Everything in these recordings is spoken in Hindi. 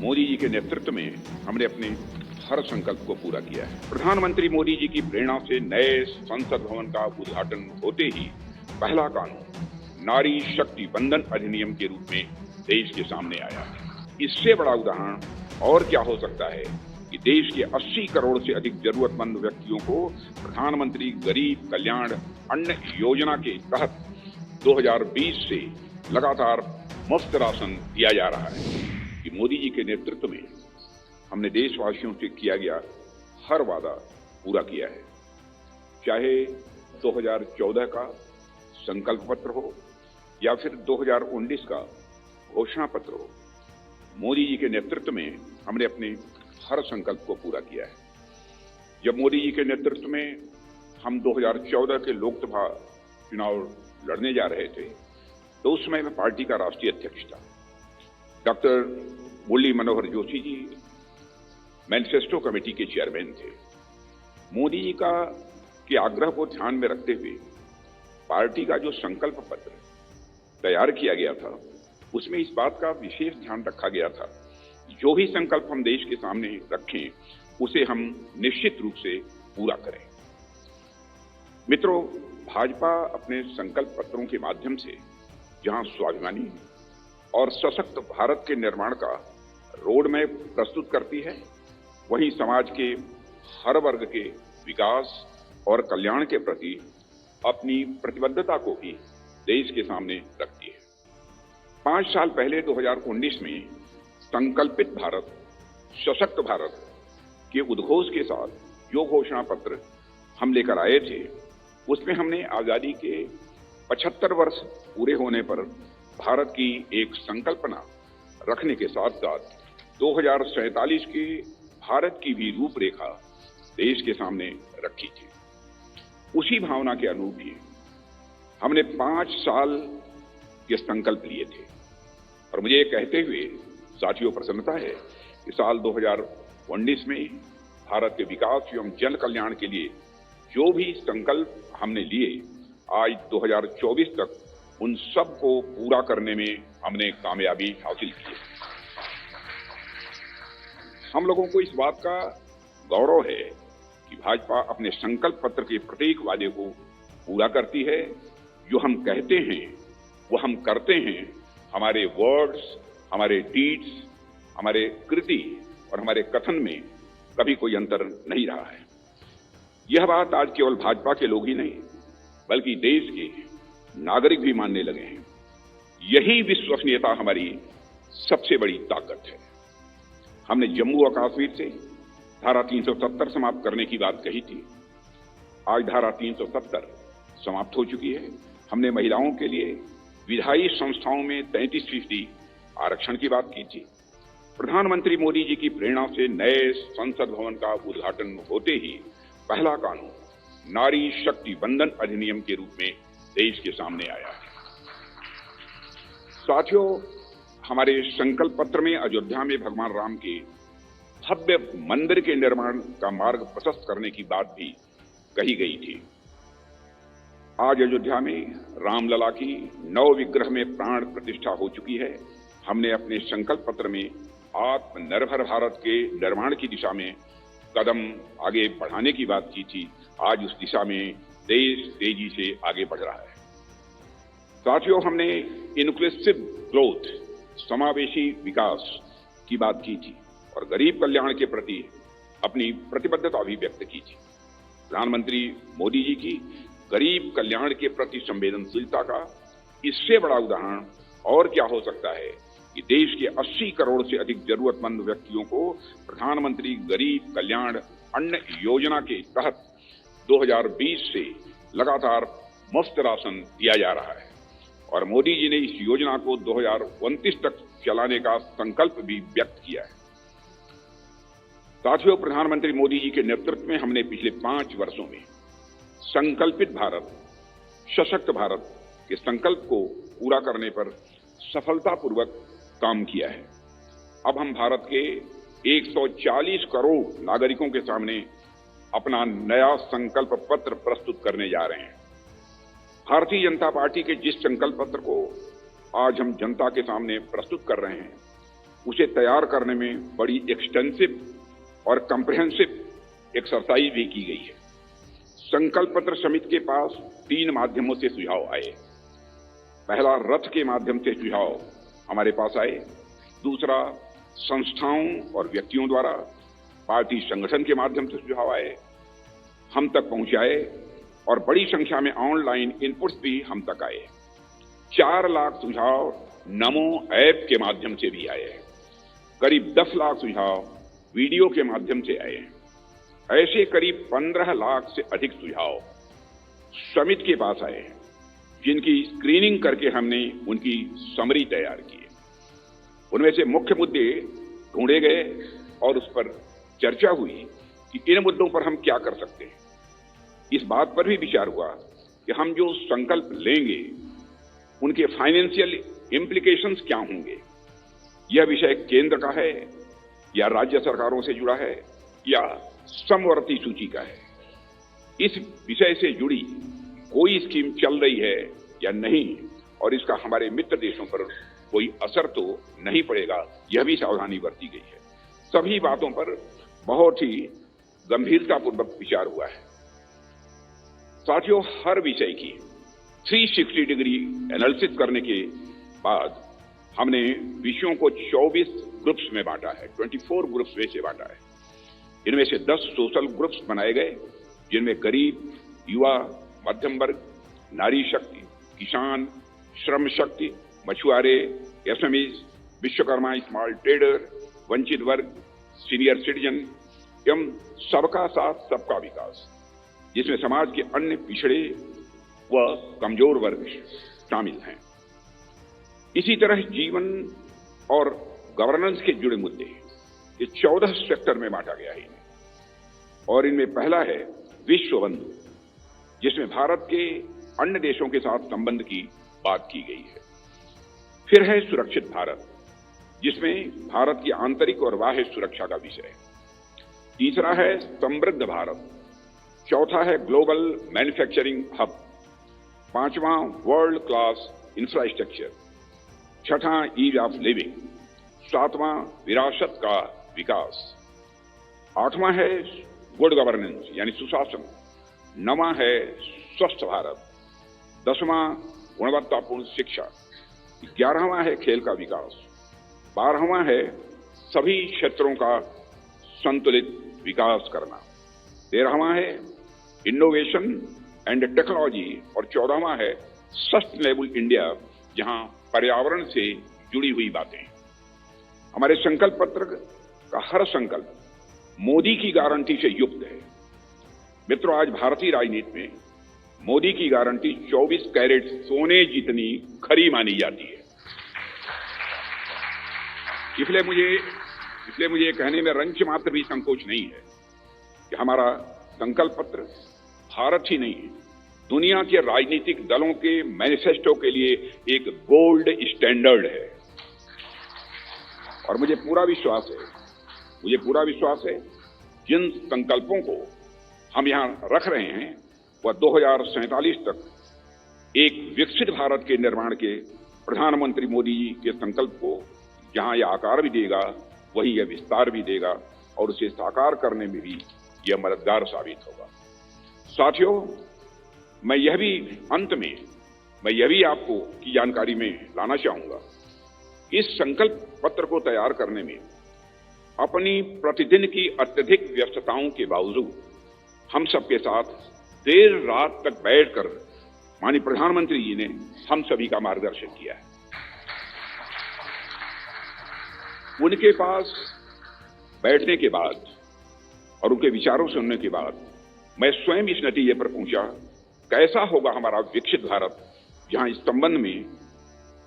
मोदी जी के नेतृत्व में हमने अपने हर संकल्प को पूरा किया है। प्रधानमंत्री मोदी जी की प्रेरणा से नए संसद भवन का उद्घाटन होते ही पहला कानून नारी शक्ति बंधन अधिनियम के रूप में देश के सामने आया। इससे बड़ा उदाहरण और क्या हो सकता है कि देश के 80 करोड़ से अधिक जरूरतमंद व्यक्तियों को प्रधानमंत्री गरीब कल्याण अन्न योजना के तहत 2020 से लगातार मुफ्त राशन दिया जा रहा है कि मोदी जी के नेतृत्व में हमने देशवासियों से किया गया हर वादा पूरा किया है। चाहे 2014 का संकल्प पत्र हो या फिर 2019 का घोषणा पत्र हो, मोदी जी के नेतृत्व में हमने अपने हर संकल्प को पूरा किया है। जब मोदी जी के नेतृत्व में हम 2014 के लोकसभा चुनाव लड़ने जा रहे थे तो उस समय मैं पार्टी का राष्ट्रीय अध्यक्ष था। Doctor Murli Manohar Joshi ji manifesto committee के चेयरमैन थे। मोदी जी के आग्रह को ध्यान में रखते हुए पार्टी का जो संकल्प पत्र तैयार किया गया था उसमें इस बात का विशेष ध्यान रखा गया था जो भी संकल्प हम देश के सामने रखें उसे हम निश्चित रूप से पूरा करें। मित्रों, भाजपा अपने संकल्प पत्रों के माध्यम से जहां स्वाभिमानी और सशक्त भारत के निर्माण का रोड मैप प्रस्तुत करती है, वहीं समाज के हर वर्ग के विकास और कल्याण के प्रति अपनी प्रतिबद्धता को भी देश के सामने रखती है। 5 साल पहले 2019 में संकल्पित भारत सशक्त भारत के उद्घोष के साथ जो घोषणा पत्र हम लेकर आए थे उसमें हमने आजादी के 75 वर्ष पूरे होने पर भारत की एक संकल्पना रखने के साथ साथ 2047 के भारत की भी रूपरेखा देश के सामने रखी थी। उसी भावना के अनुरूप ही हमने 5 साल के संकल्प लिए थे और मुझे ये कहते हुए साथियों प्रसन्नता है कि साल 2019 में भारत के विकास एवं जन कल्याण के लिए जो भी संकल्प हमने लिए, आज 2024 तक उन सब को पूरा करने में हमने कामयाबी हासिल की है। हम लोगों को इस बात का गौरव है कि भाजपा अपने संकल्प पत्र के प्रत्येक वादे को पूरा करती है। जो हम कहते हैं वो हम करते हैं। हमारे वर्ड्स, हमारे डीड्स, हमारे कृति और हमारे कथन में कभी कोई अंतर नहीं रहा है। यह बात आज केवल भाजपा के लोग ही नहीं बल्कि देश के नागरिक भी मानने लगे हैं। यही विश्वसनीयता हमारी सबसे बड़ी ताकत है। हमने जम्मू और कश्मीर से धारा 370 समाप्त करने की बात कही थी। आज धारा 370 समाप्त हो चुकी है। हमने महिलाओं के लिए विधायी संस्थाओं में 33% आरक्षण की बात की थी। प्रधानमंत्री मोदी जी की प्रेरणा से नए संसद भवन का उद्घाटन होते ही पहला कानून नारी शक्ति बंधन अधिनियम के रूप में देश के सामने आया है। साथियों, हमारे संकल्प पत्र में अयोध्या में भगवान राम के भव्य मंदिर के निर्माण का मार्ग प्रशस्त करने की बात भी कही गई थी। आज अयोध्या में रामलला की नव विग्रह में प्राण प्रतिष्ठा हो चुकी है। हमने अपने संकल्प पत्र में आत्मनिर्भर भारत के निर्माण की दिशा में कदम आगे बढ़ाने की बात की थी। आज उस दिशा में देश तेजी से आगे बढ़ रहा है। साथियों, हमने इंक्लूसिव ग्रोथ, समावेशी विकास की बात की थी और गरीब कल्याण के प्रति अपनी प्रतिबद्धता भी व्यक्त की थी। प्रधानमंत्री मोदी जी की गरीब कल्याण के प्रति संवेदनशीलता का इससे बड़ा उदाहरण और क्या हो सकता है कि देश के 80 करोड़ से अधिक जरूरतमंद व्यक्तियों को प्रधानमंत्री गरीब कल्याण अन्न योजना के तहत 2020 से लगातार मुफ्त राशन दिया जा रहा है और मोदी जी ने इस योजना को 2029 तक चलाने का संकल्प भी व्यक्त किया है। साथियों, प्रधानमंत्री मोदी जी के नेतृत्व में हमने पिछले 5 वर्षों में संकल्पित भारत सशक्त भारत के संकल्प को पूरा करने पर सफलतापूर्वक काम किया है। अब हम भारत के 140 करोड़ नागरिकों के सामने अपना नया संकल्प पत्र प्रस्तुत करने जा रहे हैं। भारतीय जनता पार्टी के जिस संकल्प पत्र को आज हम जनता के सामने प्रस्तुत कर रहे हैं उसे तैयार करने में बड़ी एक्सटेंसिव और कॉम्प्रिहेंसिव एक्सरसाइज भी की गई है। संकल्प पत्र समिति के पास 3 माध्यमों से सुझाव आए। पहला, रथ के माध्यम से सुझाव हमारे पास आए। दूसरा, संस्थाओं और व्यक्तियों द्वारा पार्टी संगठन के माध्यम से सुझाव आए, हम तक पहुंचाए और बड़ी संख्या में ऑनलाइन इनपुट्स भी हम तक आए। 4 लाख सुझाव नमो ऐप के माध्यम से भी आए। करीब 10 लाख सुझाव वीडियो के माध्यम से आए। ऐसे करीब 15 लाख से अधिक सुझाव समिति के पास आए, जिनकी स्क्रीनिंग करके हमने उनकी समरी तैयार की। उनमें से मुख्य मुद्दे ढूंढे गए और उस पर चर्चा हुई कि इन मुद्दों पर हम क्या कर सकते हैं। इस बात पर भी विचार हुआ कि हम जो संकल्प लेंगे उनके फाइनेंशियल इम्प्लीकेशंस क्या होंगे। यह विषय केंद्र का है या राज्य सरकारों से जुड़ा है या समवर्ती सूची का है। इस विषय से जुड़ी कोई स्कीम चल रही है या नहीं और इसका हमारे मित्र देशों पर कोई असर तो नहीं पड़ेगा, यह भी सावधानी बरती गई है। सभी बातों पर बहुत ही गंभीरतापूर्वक विचार हुआ है। साथियों, हर विषय की 360 डिग्री एनालिसिस करने के बाद हमने विषयों को 24 ग्रुप्स में बांटा है, 24 ग्रुप्स में से बांटा है। इनमें से 10 सोशल ग्रुप्स बनाए गए, जिनमें गरीब, युवा, मध्यम वर्ग, नारी शक्ति, किसान, श्रम शक्ति, मछुआरे, एसएमईज, विश्वकर्मा, स्मॉल ट्रेडर, वंचित वर्ग, सीनियर सिटीजन एवं सबका साथ सबका विकास, जिसमें समाज के अन्य पिछड़े व कमजोर वर्ग शामिल हैं। इसी तरह जीवन और गवर्नेंस के जुड़े मुद्दे ये 14 सेक्टर में बांटा गया है और इनमें पहला है विश्व बंधु, जिसमें भारत के अन्य देशों के साथ संबंध की बात की गई है। फिर है सुरक्षित भारत, जिसमें भारत की आंतरिक और बाह्य सुरक्षा का विषय है। तीसरा है समृद्ध भारत। चौथा है ग्लोबल मैन्युफैक्चरिंग हब। 5वां वर्ल्ड क्लास इंफ्रास्ट्रक्चर। 6वां ईज ऑफ लिविंग। 7वां विरासत का विकास। 8वां है गुड गवर्नेंस यानी सुशासन। 9वां है स्वस्थ भारत। 10वां गुणवत्तापूर्ण शिक्षा। 11वां है खेल का विकास। 12वां है सभी क्षेत्रों का संतुलित विकास करना। 13वां है इनोवेशन एंड टेक्नोलॉजी और 14वां है सस्टेनेबल इंडिया, जहां पर्यावरण से जुड़ी हुई बातें। हमारे संकल्प पत्र का हर संकल्प मोदी की गारंटी से युक्त है। मित्रों, आज भारतीय राजनीति में मोदी की गारंटी 24 कैरेट सोने जितनी खरी मानी जाती है। इसलिए मुझे कहने में रंच मात्र भी संकोच नहीं है कि हमारा संकल्प पत्र भारत ही नहीं, दुनिया के राजनीतिक दलों के मैनिफेस्टो के लिए एक गोल्ड स्टैंडर्ड है। और मुझे पूरा विश्वास है जिन संकल्पों को हम यहां रख रहे हैं वह 2047 तक एक विकसित भारत के निर्माण के प्रधानमंत्री मोदी जी के संकल्प को जहां यह आकार भी देगा, वही यह विस्तार भी देगा और उसे साकार करने में भी यह मददगार साबित होगा। साथियों, मैं यह भी आपको की जानकारी में लाना चाहूंगा, इस संकल्प पत्र को तैयार करने में अपनी प्रतिदिन की अत्यधिक व्यस्तताओं के बावजूद हम सबके साथ देर रात तक बैठकर माननीय प्रधानमंत्री जी ने हम सभी का मार्गदर्शन किया है। उनके पास बैठने के बाद और उनके विचारों सुनने के बाद मैं स्वयं इस नतीजे पर पहुंचा, कैसा होगा हमारा विकसित भारत, जहां इस संबंध में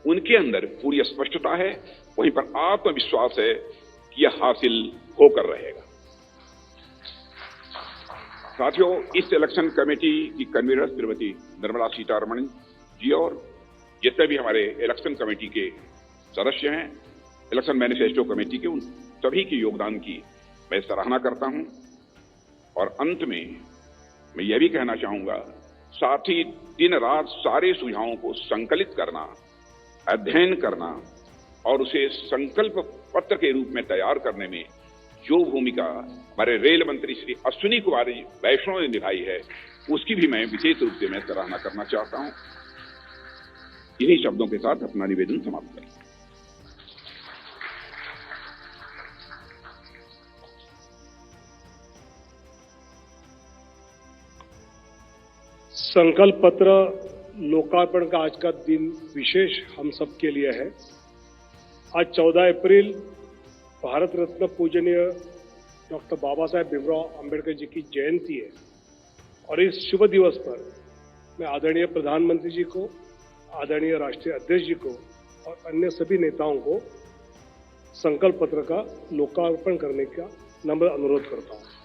उनके अंदर पूरी स्पष्टता है, वहीं पर आत्मविश्वास है कि यह हासिल होकर रहेगा। साथियों, इस इलेक्शन कमेटी की कन्वीनर श्रीमती निर्मला सीतारमण जी और जितने भी हमारे इलेक्शन कमेटी के सदस्य हैं, इलेक्शन मैनिफेस्टो कमेटी के, उन सभी के योगदान की मैं सराहना करता हूं। और अंत में मैं यह भी कहना चाहूंगा, साथ ही दिन रात सारे सुझावों को संकलित करना, अध्ययन करना और उसे संकल्प पत्र के रूप में तैयार करने में जो भूमिका हमारे रेल मंत्री श्री अश्विनी कुमार वैष्णव ने निभाई है, उसकी भी मैं विशेष रूप से मैं सराहना करना चाहता हूं। इन्हीं शब्दों के साथ अपना निवेदन समाप्त करें। संकल्प पत्र लोकार्पण का आज का दिन विशेष हम सब के लिए है। आज 14 अप्रैल भारत रत्न पूजनीय डॉक्टर बाबा साहेब भीमराव अंबेडकर जी की जयंती है और इस शुभ दिवस पर मैं आदरणीय प्रधानमंत्री जी को, आदरणीय राष्ट्रीय अध्यक्ष जी को और अन्य सभी नेताओं को संकल्प पत्र का लोकार्पण करने का नम्र अनुरोध करता हूं।